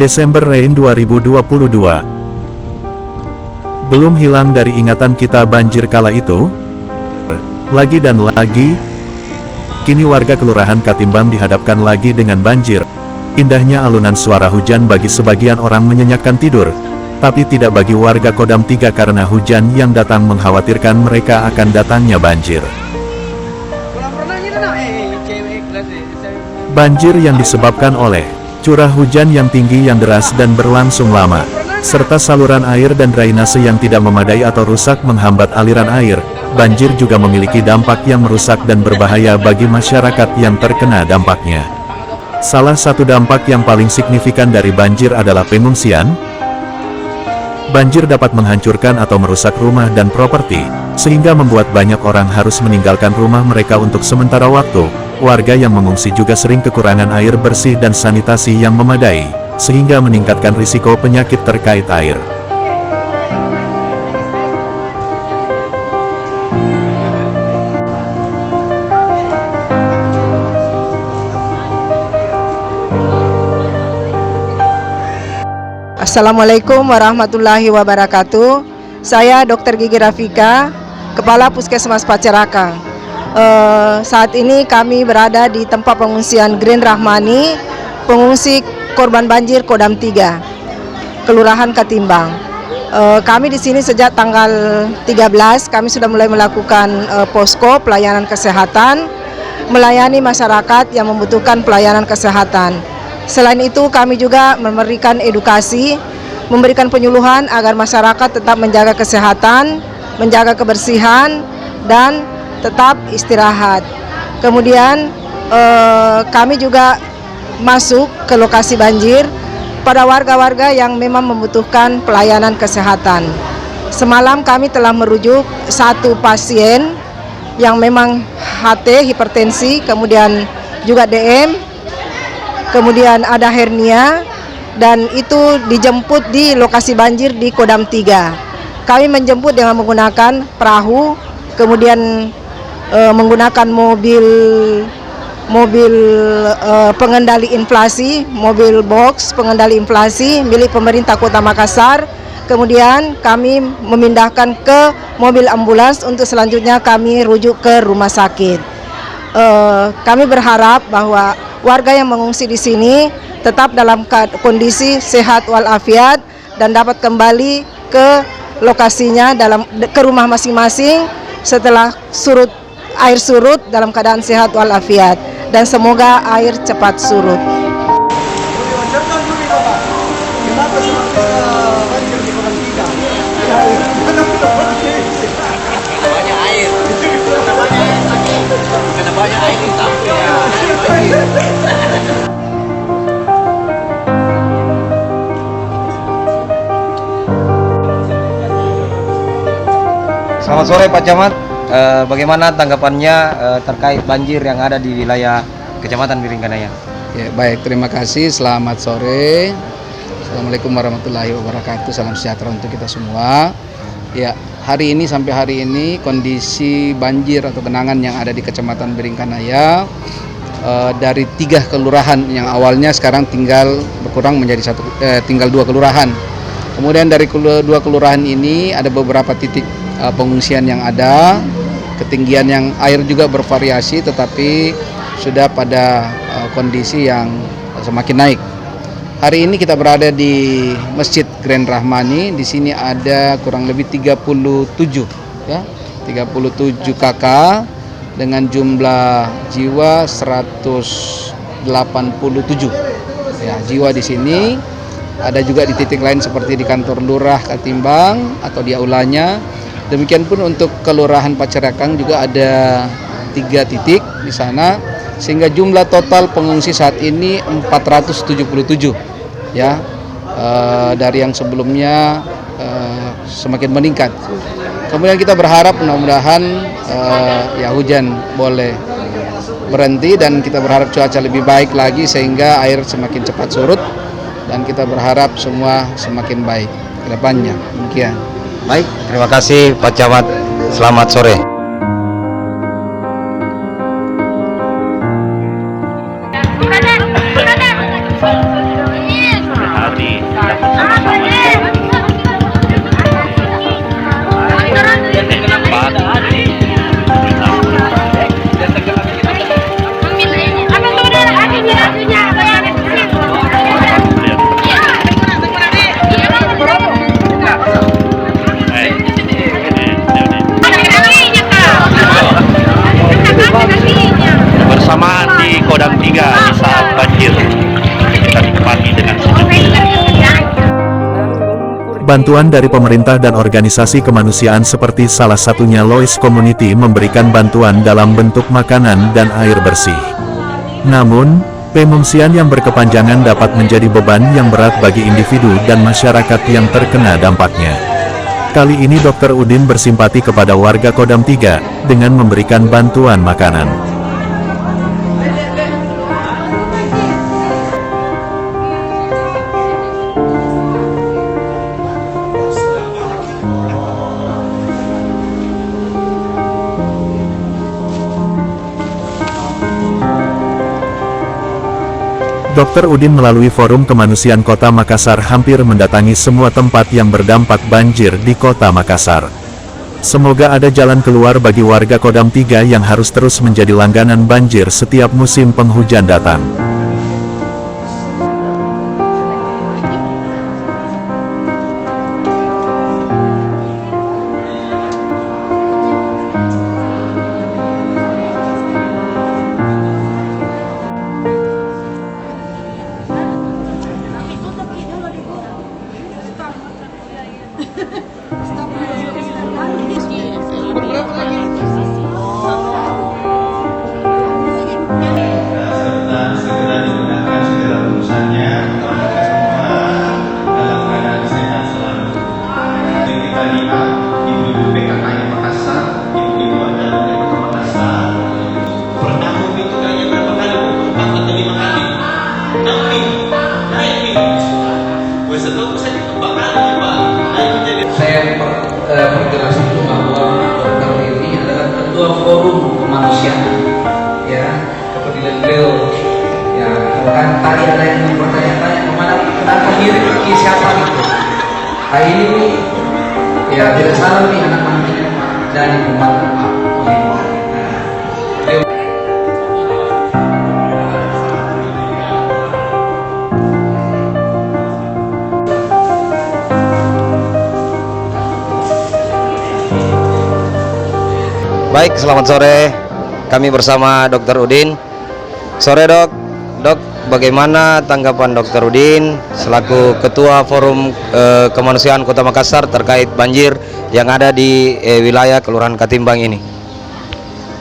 Desember Rain 2022. Belum hilang dari ingatan kita banjir kala itu? Lagi dan lagi, kini warga Kelurahan Katimbang dihadapkan lagi dengan banjir. Indahnya alunan suara hujan bagi sebagian orang menyenyakkan tidur, tapi tidak bagi warga Kodam 3 karena hujan yang datang mengkhawatirkan mereka akan datangnya banjir. Banjir yang disebabkan oleh curah hujan yang tinggi yang deras dan berlangsung lama, serta saluran air dan drainase yang tidak memadai atau rusak menghambat aliran air. Banjir juga memiliki dampak yang merusak dan berbahaya bagi masyarakat yang terkena dampaknya. Salah satu dampak yang paling signifikan dari banjir adalah pengungsian. Banjir dapat menghancurkan atau merusak rumah dan properti, sehingga membuat banyak orang harus meninggalkan rumah mereka untuk sementara waktu. Warga yang mengungsi juga sering kekurangan air bersih dan sanitasi yang memadai, sehingga meningkatkan risiko penyakit terkait air. Assalamualaikum warahmatullahi wabarakatuh. Saya Dr. Gigi Rafika, Kepala Puskesmas Pacerakang. Saat ini kami berada di tempat pengungsian Green Rahmani, pengungsi korban banjir Kodam 3, Kelurahan Katimbang. Kami di sini sejak tanggal 13, kami sudah mulai melakukan posko pelayanan kesehatan, melayani masyarakat yang membutuhkan pelayanan kesehatan. Selain itu kami juga memberikan edukasi, memberikan penyuluhan agar masyarakat tetap menjaga kesehatan, menjaga kebersihan, dan tetap istirahat. Kemudian kami juga masuk ke lokasi banjir pada warga-warga yang memang membutuhkan pelayanan kesehatan. Semalam kami telah merujuk satu pasien yang memang HT, hipertensi, kemudian juga DM, kemudian ada hernia, dan itu dijemput di lokasi banjir di Kodam 3. Kami menjemput dengan menggunakan perahu, kemudian menggunakan mobil pengendali inflasi, mobil box pengendali inflasi milik pemerintah Kota Makassar. Kemudian kami memindahkan ke mobil ambulans untuk selanjutnya kami rujuk ke rumah sakit. Kami berharap bahwa warga yang mengungsi di sini tetap dalam kondisi sehat walafiat dan dapat kembali ke lokasinya, ke rumah masing-masing setelah air surut dalam keadaan sehat walafiat, dan semoga air cepat surut. Selamat sore Pak Camat, bagaimana tanggapannya terkait banjir yang ada di wilayah Kecamatan Biringkanaya? Ya, baik, terima kasih. Selamat sore. Assalamualaikum warahmatullahi wabarakatuh. Salam sejahtera untuk kita semua. Ya, hari ini sampai hari ini kondisi banjir atau genangan yang ada di Kecamatan Biringkanaya dari 3 kelurahan yang awalnya sekarang tinggal berkurang menjadi tinggal 2 kelurahan. Kemudian dari 2 kelurahan ini ada beberapa titik pengungsian yang ada, ketinggian yang air juga bervariasi, tetapi sudah pada kondisi yang semakin naik. Hari ini kita berada di Masjid Green Rahmani. Di sini ada kurang lebih 37 KK dengan jumlah jiwa 187 jiwa di sini. Ada juga di titik lain seperti di kantor Lurah Katimbang atau di aulanya. Demikian pun untuk Kelurahan Pacerakang juga ada 3 titik di sana, sehingga jumlah total pengungsi saat ini 477 dari yang sebelumnya semakin meningkat. Kemudian kita berharap mudah-mudahan hujan boleh berhenti dan kita berharap cuaca lebih baik lagi sehingga air semakin cepat surut, dan kita berharap semua semakin baik ke depannya. Demikian. Baik, terima kasih Pak Camat. Selamat sore. Bantuan dari pemerintah dan organisasi kemanusiaan seperti salah satunya Lois Community memberikan bantuan dalam bentuk makanan dan air bersih. Namun, pengungsian yang berkepanjangan dapat menjadi beban yang berat bagi individu dan masyarakat yang terkena dampaknya. Kali ini Dr. Udin bersimpati kepada warga Kodam 3 dengan memberikan bantuan makanan. Dr. Udin melalui Forum Kemanusiaan Kota Makassar hampir mendatangi semua tempat yang berdampak banjir di Kota Makassar. Semoga ada jalan keluar bagi warga Kodam 3 yang harus terus menjadi langganan banjir setiap musim penghujan datang. Saya perjelas itu bahwa dokter ini adalah ketua forum kemanusiaan, ya, kepedulian beliau. Ya, kan tadi ada yang bertanya-tanya kenapa mirip lagi siapa gitu. Nah ini, ya tidak salah nih anak-anak dari umat. Baik, selamat sore. Kami bersama Dr. Udin. Sore dok. Dok, bagaimana tanggapan Dr. Udin selaku Ketua Forum Kemanusiaan Kota Makassar terkait banjir yang ada di wilayah Kelurahan Katimbang ini?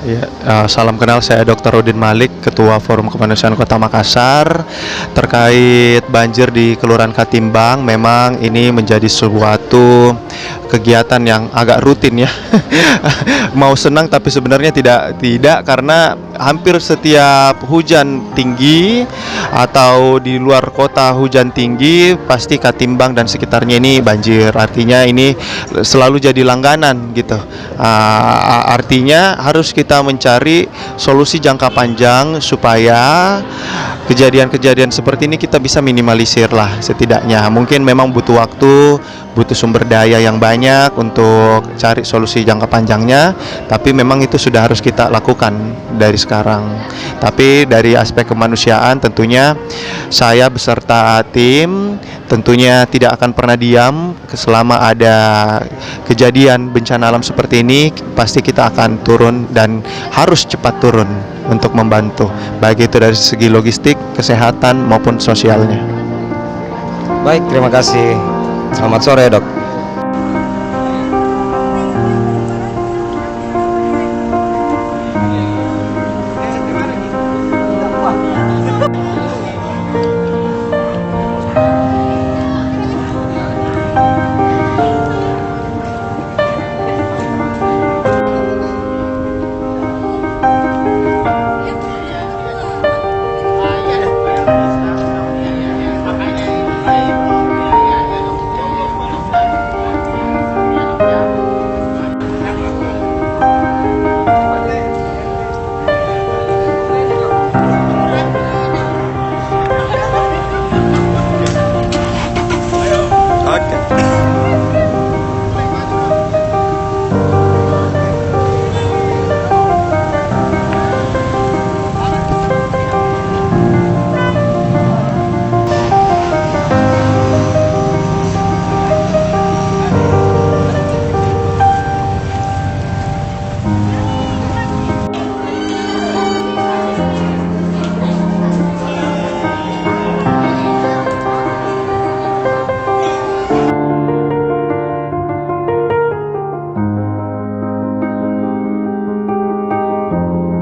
Ya, salam kenal, saya Dr. Udin Malik, Ketua Forum Kemanusiaan Kota Makassar. Terkait banjir di Kelurahan Katimbang, memang ini menjadi suatu kegiatan yang agak rutin ya. Mau senang tapi sebenarnya tidak karena hampir setiap hujan tinggi atau di luar kota hujan tinggi pasti Katimbang dan sekitarnya ini banjir. Artinya ini selalu jadi langganan gitu. Artinya harus kita mencari solusi jangka panjang supaya kejadian-kejadian seperti ini kita bisa minimalisir lah setidaknya. Mungkin memang butuh waktu, butuh sumber daya yang banyak untuk cari solusi jangka panjangnya, tapi memang itu sudah harus kita lakukan dari sekarang. Tapi dari aspek kemanusiaan tentunya saya beserta tim tentunya tidak akan pernah diam selama ada kejadian bencana alam seperti ini. Pasti kita akan turun dan harus cepat turun untuk membantu, baik itu dari segi logistik, kesehatan maupun sosialnya. Baik, terima kasih. Selamat sore dok.